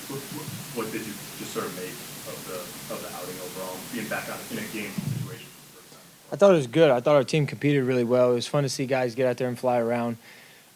What did you just sort of make of the outing overall, being back out in a game situation for the first time? I thought it was good. I thought our team competed really well. It was fun to see guys get out there and fly around.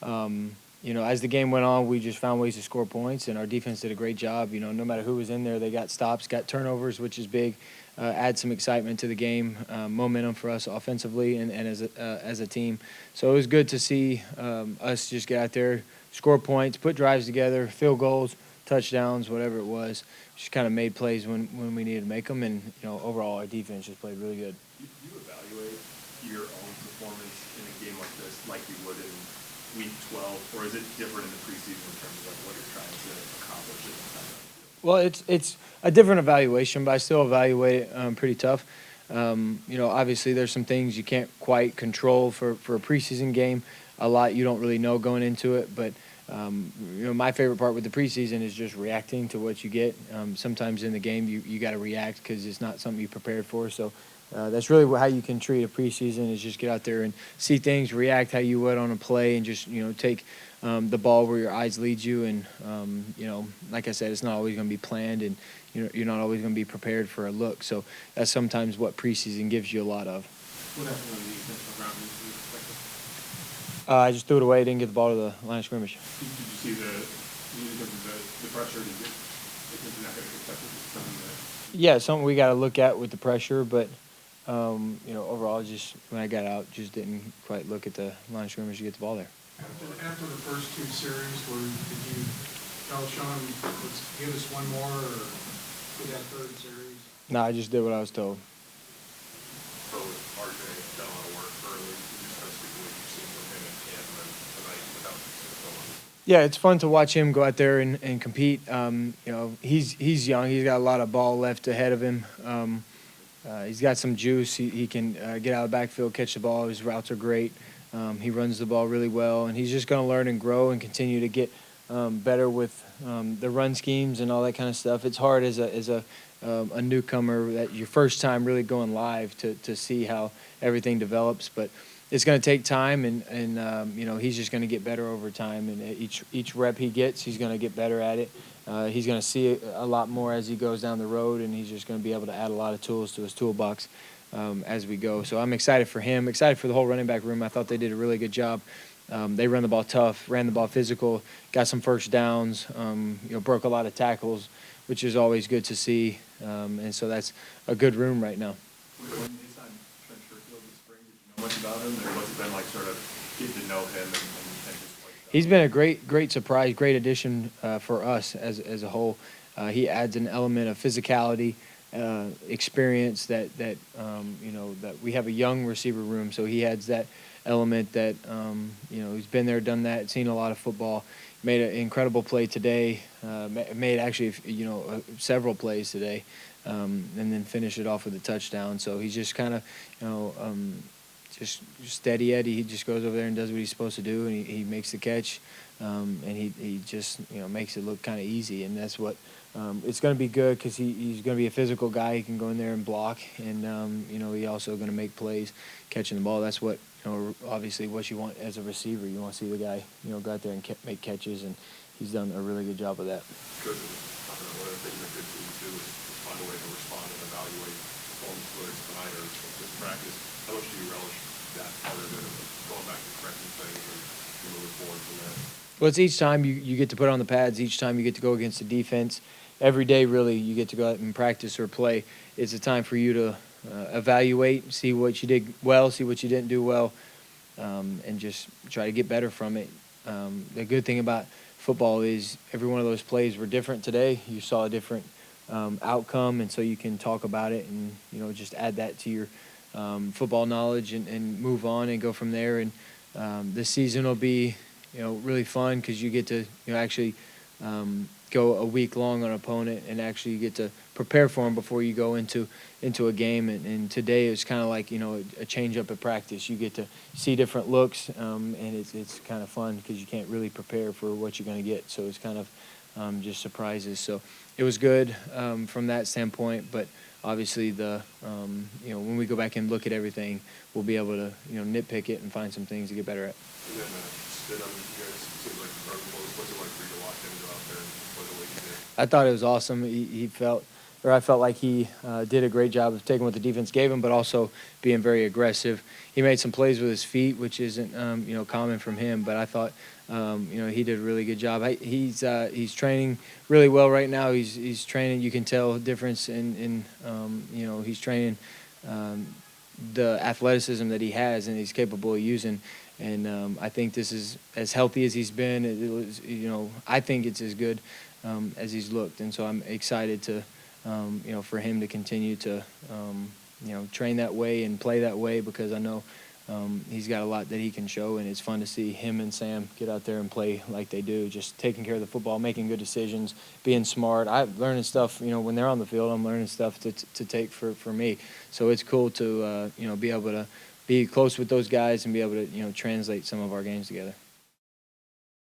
As the game went on, we just found ways to score points, and our defense did a great job. No matter who was in there, they got stops, got turnovers, which is big. Add some excitement to the game, momentum for us offensively and as a team. So it was good to see us just get out there, score points, put drives together, field goals, touchdowns, whatever it was. Just kind of made plays when we needed to make them, and overall our defense just played really good. Do you evaluate your own performance in a game like this like you would in Week 12, or is it different in the preseason in terms of like what you're trying to accomplish at the time? Well, it's a different evaluation, but I still evaluate it pretty tough. Obviously there's some things you can't quite control for a preseason game. A lot you don't really know going into it, but my favorite part with the preseason is just reacting to what you get. Sometimes in the game you got to react because it's not something you prepared for. So that's really how you can treat a preseason, is just get out there and see things, react how you would on a play, and just take the ball where your eyes lead you. And like I said, it's not always going to be planned, and you're not always going to be prepared for a look. So that's sometimes what preseason gives you a lot of. What happened on the defensive ground? Did you expect it? I just threw it away, didn't get the ball to the line of scrimmage. Did you see the pressure? Did you think you're not going to accept it? Something that Yeah, something we got to look at with the pressure, but overall, just when I got out, just didn't quite look at the line of scrimmage to get the ball there. After the first two series, did you tell Sean, let's give us one more, or for that third series? No, I just did what I was told. Bo with RJ done a lot of work early. You just kind of speak to what you've seen from him in camp and then tonight without so much. Yeah, it's fun to watch him go out there and compete. He's young. He's got a lot of ball left ahead of him. He's got some juice. He can get out of the backfield, catch the ball. His routes are great. He runs the ball really well, and he's just going to learn and grow and continue to get better with the run schemes and all that kind of stuff. It's hard as a newcomer, that your first time really going live, to see how everything develops, but it's going to take time, and he's just going to get better over time, and each rep he gets, he's going to get better at it. He's going to see a lot more as he goes down the road, and he's just going to be able to add a lot of tools to his toolbox as we go. So I'm excited for him, excited for the whole running back room. I thought they did a really good job. They run the ball tough, ran the ball physical, got some first downs, broke a lot of tackles, which is always good to see. And so that's a good room right now. When you signed Trent Sherfield this spring, did you know much about him, or what's it been like sort of getting to know him and just like that? He's been a great surprise, great addition for us as a whole. He adds an element of physicality, experience that we have a young receiver room, so he adds that element that he's been there, done that, seen a lot of football. Made an incredible play today. Made actually several plays today, and then finished it off with a touchdown. So he's just kind of just steady Eddie. He just goes over there and does what he's supposed to do, and he makes the catch, and he just makes it look kind of easy. And that's what it's going to be good, because he's going to be a physical guy. He can go in there and block, and he also going to make plays catching the ball. That's what obviously what you want as a receiver. You want to see the guy go out there and make catches, and he's done a really good job of that. Good. One of the things that good teams do is find a way to respond and evaluate performance, whether it's tonight or just practice. How much do you relish that other than going back to correcting things and moving forward from there? Well, it's each time you get to put on the pads, each time you get to go against the defense. Every day, really, you get to go out and practice or play. It's a time for you to evaluate, see what you did well, see what you didn't do well, and just try to get better from it. The good thing about football is every one of those plays were different today. You saw a different outcome, and so you can talk about it and just add that to your football knowledge and move on and go from there. And this season will be really fun, because you get to actually go a week long on an opponent, and actually you get to prepare for them before you go into a game. And today it's kind of like a change up at practice. You get to see different looks, and it's kind of fun, because you can't really prepare for what you're going to get. So it's kind of just surprises. So it was good from that standpoint, but obviously when we go back and look at everything, we'll be able to nitpick it and find some things to get better at. And then spit on you guys. Seems like incredible. What's it like for you to watch him go out there and play the way he did? I thought it was awesome. He felt, or I felt like he did a great job of taking what the defense gave him, but also being very aggressive. He made some plays with his feet, which isn't common from him. But I thought he did a really good job. He's training really well right now. He's training. You can tell a difference in he's training the athleticism that he has and he's capable of using. And I think this is as healthy as he's been. It was, I think it's as good as he's looked. And so I'm excited to, for him to continue to, train that way and play that way, because I know he's got a lot that he can show, and it's fun to see him and Sam get out there and play like they do, just taking care of the football, making good decisions, being smart. I'm learning stuff, when they're on the field. I'm learning stuff to take for me. So it's cool to, be able to be close with those guys and be able to, translate some of our games together.